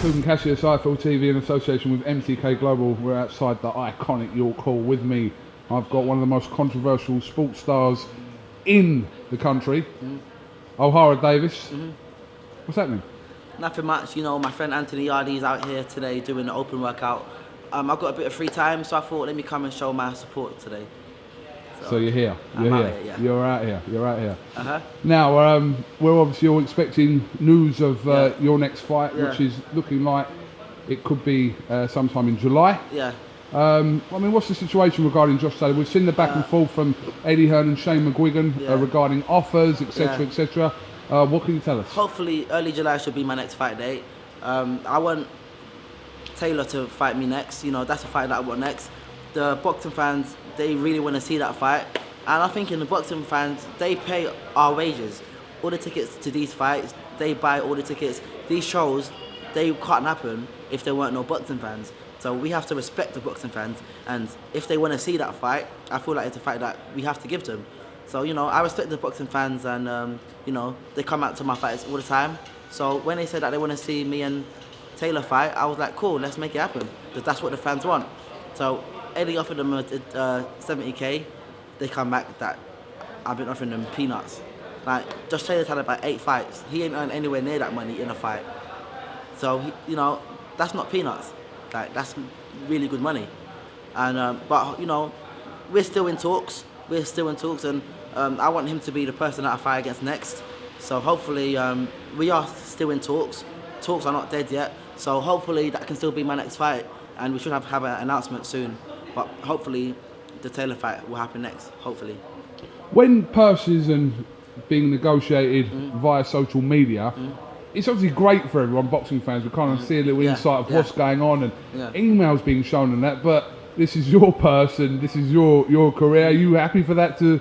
KUGAN CASSIUS IFL TV in association with MTK Global. We're outside the iconic York Hall. With me, I've got one of the most controversial sports stars in the country, Ohara Davies. What's happening? Nothing much, you know, my friend Anthony Yardy's out here today doing the open workout. I've got a bit of free time, so I thought let me come and show my support today. So you're here. You're here. Yeah. You're out here. You're out here. Uh-huh. Now, we're obviously all expecting news of your next fight, which is looking like it could be sometime in July. Yeah. I mean, what's the situation regarding Josh Taylor? We've seen the back and forth from Eddie Hearn and Shane McGuigan regarding offers, etc., etc. What can you tell us? Hopefully, early July should be my next fight date. I want Taylor to fight me next. You know, that's the fight that I want next. The boxing fans, they really want to see that fight. And I think in the boxing fans, they pay our wages. All the tickets to these fights, they buy all the tickets. These shows, they can't happen if there weren't no boxing fans. So we have to respect the boxing fans. And if they want to see that fight, I feel like it's a fight that we have to give them. So, you know, I respect the boxing fans and, you know, they come out to my fights all the time. So when they said that they want to see me and Taylor fight, I was like, cool, let's make it happen. Because that's what the fans want. So Eddie offered them 70k. They come back that I've been offering them peanuts. Like, Josh Taylor's had about 8 fights. He ain't earned anywhere near that money in a fight. So, you know, that's not peanuts. Like, that's really good money. And, but, you know, we're still in talks. And I want him to be the person that I fight against next. So hopefully, we are still in talks. Talks are not dead yet. So hopefully that can still be my next fight. And we should have an announcement soon. But hopefully the Taylor fight will happen next, hopefully. When purses and being negotiated via social media, it's obviously great for everyone, boxing fans. We kind of see a little insight of what's going on and emails being shown and that. But this is your purse and this is your career. Are you happy for that to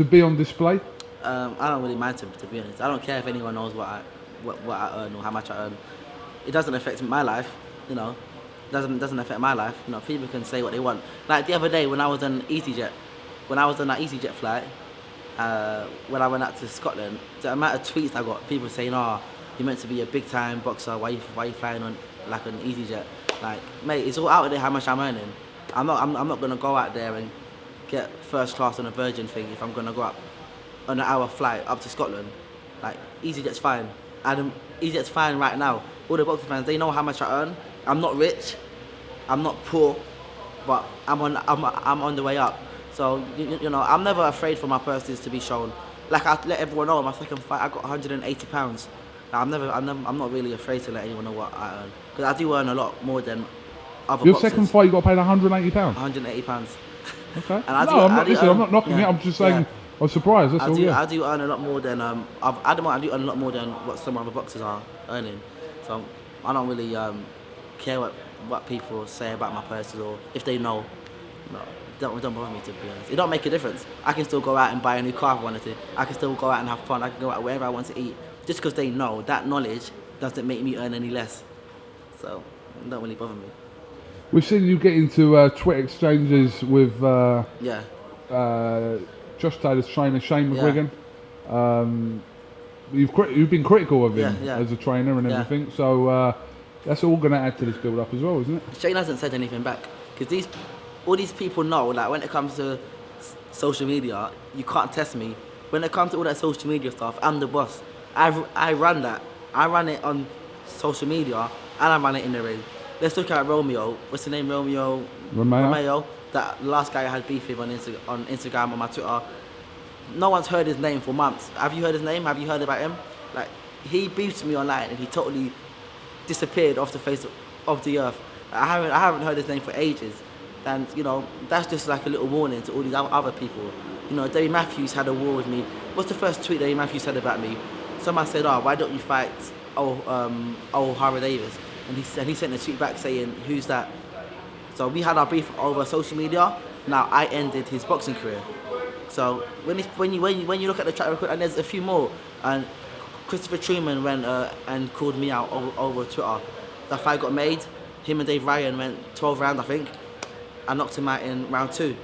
be on display? I don't really mind to be honest. I don't care if anyone knows what I earn or how much I earn. It doesn't affect my life, you know. Doesn't affect my life. You know, people can say what they want. Like the other day when I was on EasyJet, when I was on that EasyJet flight, when I went out to Scotland, the amount of tweets I got, people saying, "Oh, you're meant to be a big time boxer. Why you flying on like an EasyJet?" Like, mate, it's all out there how much I'm earning. I'm not gonna go out there and get first class on a Virgin thing if I'm gonna go up on an hour flight up to Scotland. Like, EasyJet's fine. EasyJet's fine right now. All the boxing fans, they know how much I earn. I'm not rich, I'm not poor, but I'm on the way up. So you know, I'm never afraid for my purses to be shown. Like I let everyone know, my second fight I got 180 pounds. I'm not really afraid to let anyone know what I earn because I do earn a lot more than other Your boxers. second fight you got paid 180 pounds. 180 pounds. Okay. And I'm not knocking it. I'm just saying. I was surprised. That's all. I do earn a lot more than I do earn a lot more than what some other boxers are earning. So I don't really care what people say about my purses or if they know. No, don't bother me to be honest. It don't make a difference. I can still go out and buy a new car if I wanted to. I can still go out and have fun. I can go out wherever I want to eat. Just because they know, that knowledge doesn't make me earn any less. So it don't really bother me. We've seen you get into Twitter exchanges with Josh Taylor's trainer Shane McGuigan. You've been critical of him as a trainer and everything. So that's all going to add to this build-up as well, isn't it? Shane hasn't said anything back because all these people know, like, when it comes to social media, you can't test me. When it comes to all that social media stuff, I'm the boss. I run that. I run it on social media and I run it in the ring. Let's look at Romeo. What's the name? Romeo. That last guy I had beef with on Instagram, on my Twitter. No one's heard his name for months. Have you heard his name? Have you heard about him? Like, he beefed me online and he totally disappeared off the face of the earth. I haven't heard his name for ages. And, you know, that's just like a little warning to all these other people. You know, Dave Matthews had a war with me. What's the first tweet Dave Matthews said about me? Someone said, "Oh, why don't you fight Ohara Davies?" And he sent a tweet back saying, "Who's that?" So we had our beef over social media. Now I ended his boxing career. So when you look at the track record, and there's a few more, and Christopher Truman went and called me out over Twitter. That fight got made. Him and Dave Ryan went 12 rounds, I think. I knocked him out in round 2.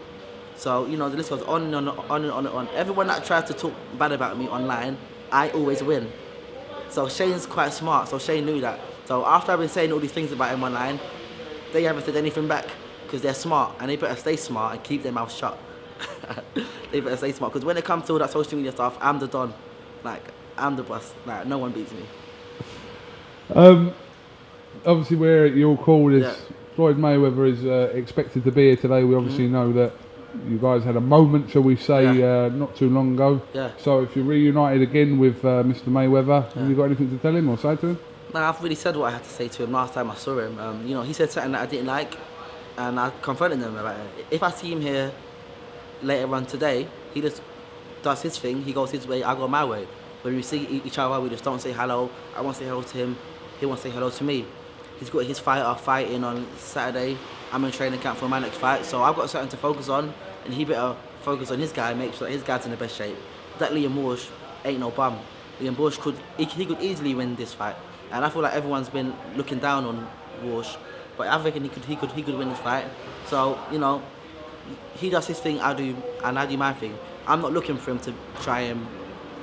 So, you know, the list goes on and on. Everyone that tries to talk bad about me online, I always win. So Shane's quite smart. So Shane knew that So after I've been saying all these things about him online, they haven't said anything back because they're smart and they better stay smart and keep their mouth shut. They better stay smart because when it comes to all that social media stuff, I'm the don. Like, I'm the boss. Like, no one beats me. Obviously, where you're called is Yeah. Floyd Mayweather is expected to be here today. We obviously know that you guys had a moment, shall we say, not too long ago. Yeah. So if you're reunited again with Mr. Mayweather, have you got anything to tell him or say to him? No, I've really said what I had to say to him last time I saw him. You know, he said something that I didn't like, and I confronted him about it. If I see him here later on today, he just does his thing. He goes his way, I go my way. When we see each other, we just don't say hello. I won't say hello to him. He won't say hello to me. He's got his fighter fighting on Saturday. I'm in training camp for my next fight, so I've got something to focus on, and he better focus on his guy and make sure that his guy's in the best shape. That Liam Walsh ain't no bum. Liam Walsh could easily win this fight, and I feel like everyone's been looking down on Walsh, but I reckon he could win this fight. So you know, he does his thing, I do my thing. I'm not looking for him to try and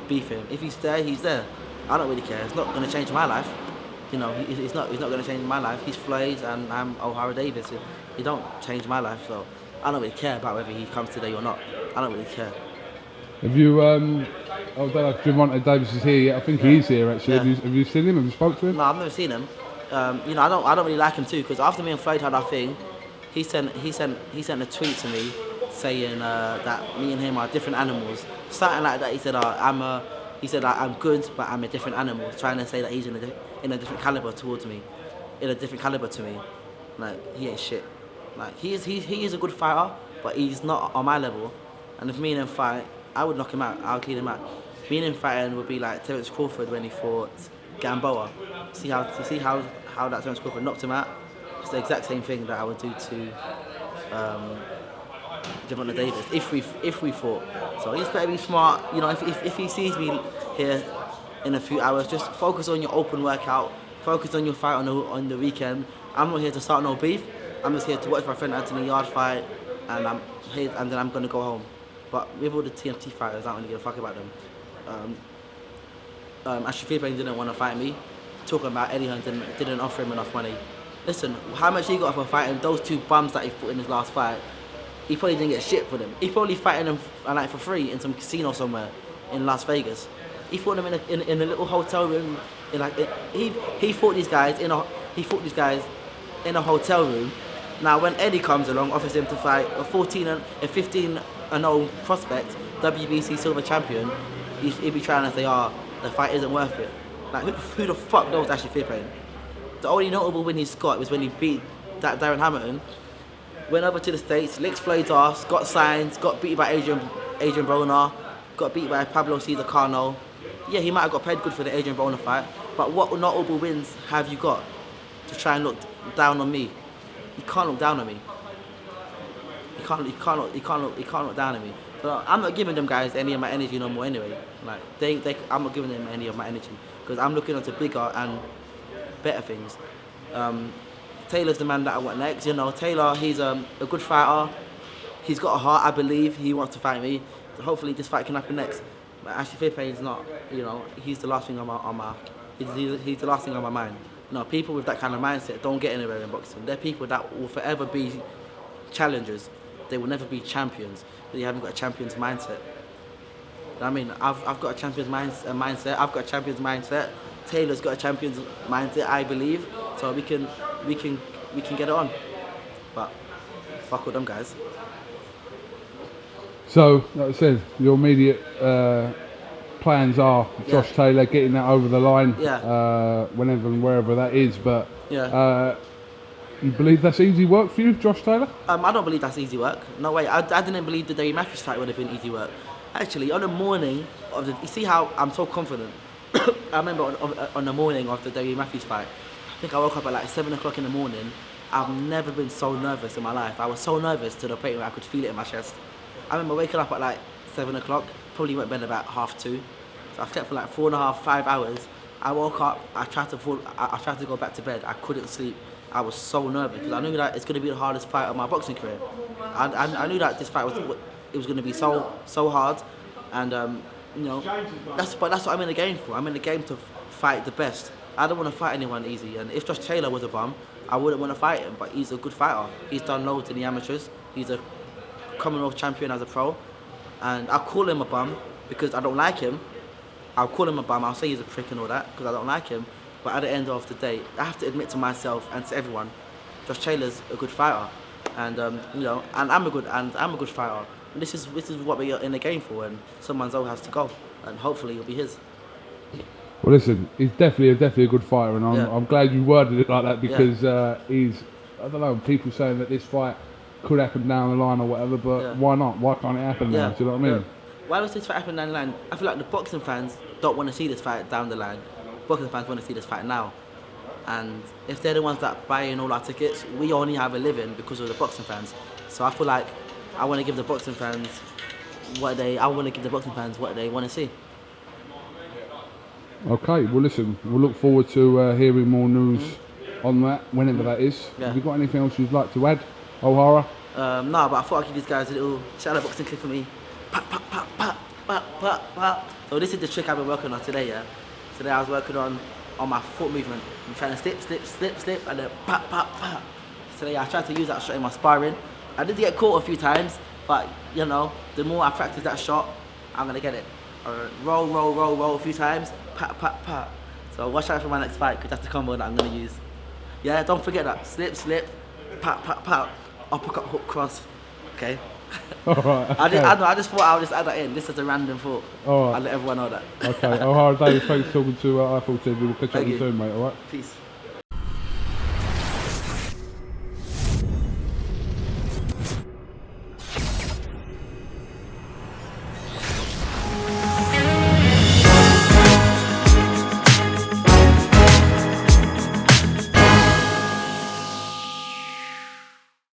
beef him. If he's there, he's there. I don't really care. It's not going to change my life. You know, it's not going to change my life. He's Floyd and I'm Ohara Davies. He don't change my life, so I don't really care about whether he comes today or not. I don't really care. Have you, I don't know if Javante Davis is here yet. I think he is here actually. Yeah. Have you seen him? Have you spoke to him? No, I've never seen him. You know, I don't really like him too, because after me and Floyd had our thing, he sent a tweet to me saying that me and him are different animals. Something like that. He said, I'm good, but I'm a different animal. Trying to say that he's in a different caliber towards me, in a different caliber to me. Like, he ain't shit. Like, he is a good fighter, but he's not on my level. And if me and him fight, I would knock him out. I'll clean him out. Me and him fighting would be like Terence Crawford when he fought Gamboa. See how that Terence Crawford knocked him out. It's the exact same thing that I would do to Javante Davis if we fought. So he's better be smart. You know, if he sees me here in a few hours, just focus on your open workout. Focus on your fight on the weekend. I'm not here to start no beef. I'm just here to watch my friend Anthony Yard fight, and then I'm gonna go home. But with all the TMT fighters, I don't really give a fuck about them. Ashley Theophane didn't want to fight me. Talking about Eddie Hearn didn't offer him enough money. Listen, how much he got for fighting those two bums that he fought in his last fight? He probably didn't get shit for them. He probably fighting them for free in some casino somewhere in Las Vegas. He fought them in a little hotel room. He fought these guys in a hotel room. Now when Eddie comes along, offers him to fight a 15-0 prospect, WBC silver champion, he'd be trying to say, the fight isn't worth it. Like, who the fuck knows Ashley Theophane? The only notable win he's got was when he beat that Darren Hamilton, went over to the States, licked Floyd's ass, got signed, got beat by Adrian Broner, got beat by Pablo Cesar Cano. Yeah, he might have got paid good for the Adrian Broner fight, but what notable wins have you got to try and look down on me? You can't look down on me. You can't look down on me. But I'm not giving them guys any of my energy no more anyway. Like I'm not giving them any of my energy because I'm looking onto bigger and better things. Taylor's the man that I want next. You know, Taylor, he's a good fighter. He's got a heart, I believe. He wants to fight me. So hopefully this fight can happen next. But Ashley Theophane's not. You know, he's the last thing on my he's the last thing on my mind. You know, people with that kind of mindset don't get anywhere in boxing. They're people that will forever be challengers. They will never be champions. They haven't got a champion's mindset. I mean, I've got a champion's mindset. I've got a champion's mindset. Taylor's got a champion's mindset, I believe. So we can get it on. But fuck with them guys. So, like I said, your immediate plans are Josh Taylor getting that over the line, whenever and wherever that is. But you believe that's easy work for you, Josh Taylor? I don't believe that's easy work. No way. I didn't believe the Derry Matthews fight would have been easy work. Actually, on the morning of you see how I'm so confident. I remember on the morning of the Derry Matthews fight, I think I woke up at like 7 o'clock in the morning. I've never been so nervous in my life. I was so nervous to the point where I could feel it in my chest. I remember waking up at like 7 o'clock, probably went to bed about 2:30. So I slept for like 4.5, 5 hours. I woke up, I tried to go back to bed. I couldn't sleep. I was so nervous because I knew that it's going to be the hardest fight of my boxing career. I knew that this fight was going to be so hard, and you know, that's what I'm in the game for. I'm in the game to fight the best. I don't want to fight anyone easy. And if Josh Taylor was a bum, I wouldn't want to fight him. But he's a good fighter. He's done loads in the amateurs. He's a Commonwealth champion as a pro. And I'll call him a bum because I don't like him. I'll call him a bum. I'll say he's a prick and all that because I don't like him. But at the end of the day, I have to admit to myself and to everyone, Josh Taylor's a good fighter. And you know, and I'm a good fighter. And this is what we're in the game for. And someone's all has to go. And hopefully it'll be his. Well, listen, he's definitely a good fighter, and I'm glad you worded it like that because he's, I don't know, people saying that this fight could happen down the line or whatever, but why not? Why can't it happen now? Do you know what I mean? Why does this fight happen down the line? I feel like the boxing fans don't want to see this fight down the line. Boxing fans want to see this fight now. And if they're the ones that buy in all our tickets, we only have a living because of the boxing fans. So I feel like I want to give the boxing fans what they want to see. Okay, well listen, we'll look forward to hearing more news on that, whenever that is. Have you got anything else you'd like to add, Ohara? No, but I thought I'd give these guys a little shadow boxing clip for me. Pop, pop, pop, pop, pop, pop, pop. So this is the trick I've been working on today, yeah? Today I was working on my foot movement. I'm trying to slip, and then pop, pop, pop. Today I tried to use that shot in my sparring. I did get caught a few times, but you know, the more I practice that shot, I'm gonna get it. Roll a few times, pat, pat, pat. So watch out for my next fight, because that's the combo that I'm going to use. Yeah, don't forget that. Slip, pat, pat, pat, uppercut, hook, cross. Okay? Alright. I just thought I would just add that in. This is a random thought. Alright. I'll let everyone know that. Okay, Ohara Davies, thanks for talking to Eiffel TV. We'll catch up with you soon, mate, alright? Peace.